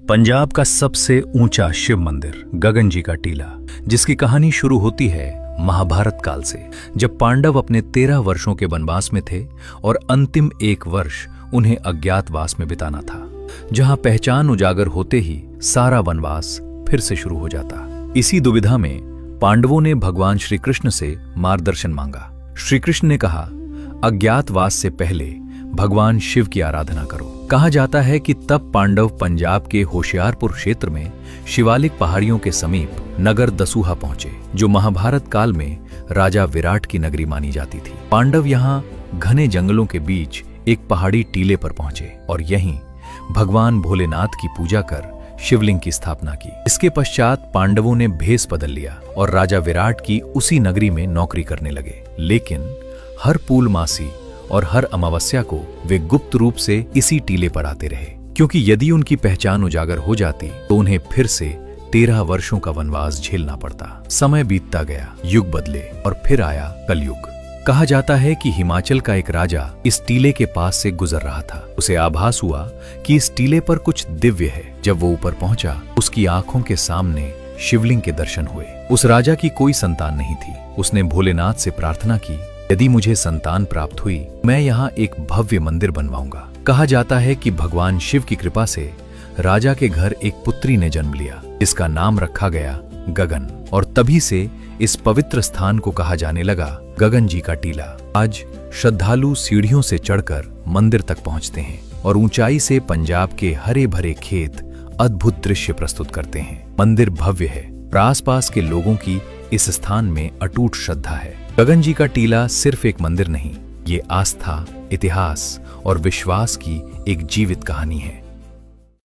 पंजाब का सबसे ऊंचा शिव मंदिर गगन जी का टीला, जिसकी कहानी शुरू होती है महाभारत काल से, जब पांडव अपने 13 वर्षों के वनवास में थे और अंतिम 1 वर्ष उन्हें अज्ञातवास में बिताना था, जहां पहचान उजागर होते ही सारा वनवास फिर से शुरू हो जाता। इसी दुविधा में पांडवों ने भगवान श्री कृष्ण से मार्गदर्शन मांगा। श्री कृष्ण ने कहा, अज्ञातवास से पहले भगवान शिव की आराधना करो। कहा जाता है कि तब पांडव पंजाब के होशियारपुर क्षेत्र में शिवालिक पहाड़ियों के समीप नगर दसूहा पहुंचे, जो महाभारत काल में राजा विराट की नगरी मानी जाती थी। पांडव यहाँ घने जंगलों के बीच एक पहाड़ी टीले पर पहुंचे और यहीं भगवान भोलेनाथ की पूजा कर शिवलिंग की स्थापना की। इसके पश्चात पांडवों ने भेष बदल लिया और राजा विराट की उसी नगरी में नौकरी करने लगे। लेकिन हर पूर्णमासी और हर अमावस्या को वे गुप्त रूप से इसी टीले पर आते रहे, क्योंकि यदि उनकी पहचान उजागर हो जाती तो उन्हें फिर से 13 वर्षों का वनवास झेलना पड़ता। समय बीतता गया, युग बदले और फिर आया कलयुग। कहा जाता है कि हिमाचल का एक राजा इस टीले के पास से गुजर रहा था। उसे आभास हुआ कि इस टीले पर कुछ दिव्य है। जब वो ऊपर पहुंचा, उसकी आंखों के सामने शिवलिंग के दर्शन हुए। उस राजा की कोई संतान नहीं थी। उसने भोलेनाथ से प्रार्थना की, यदि मुझे संतान प्राप्त हुई, मैं यहाँ एक भव्य मंदिर बनवाऊंगा। कहा जाता है कि भगवान शिव की कृपा से राजा के घर एक पुत्री ने जन्म लिया, जिसका नाम रखा गया गगन, और तभी से इस पवित्र स्थान को कहा जाने लगा गगन जी का टीला। आज श्रद्धालु सीढ़ियों से चढ़कर मंदिर तक पहुंचते हैं और ऊंचाई से पंजाब के हरे भरे खेत अद्भुत दृश्य प्रस्तुत करते हैं। मंदिर भव्य है और आसपास के लोगों की इस स्थान में अटूट श्रद्धा है। गगन जी का टीला सिर्फ एक मंदिर नहीं, ये आस्था, इतिहास और विश्वास की एक जीवित कहानी है।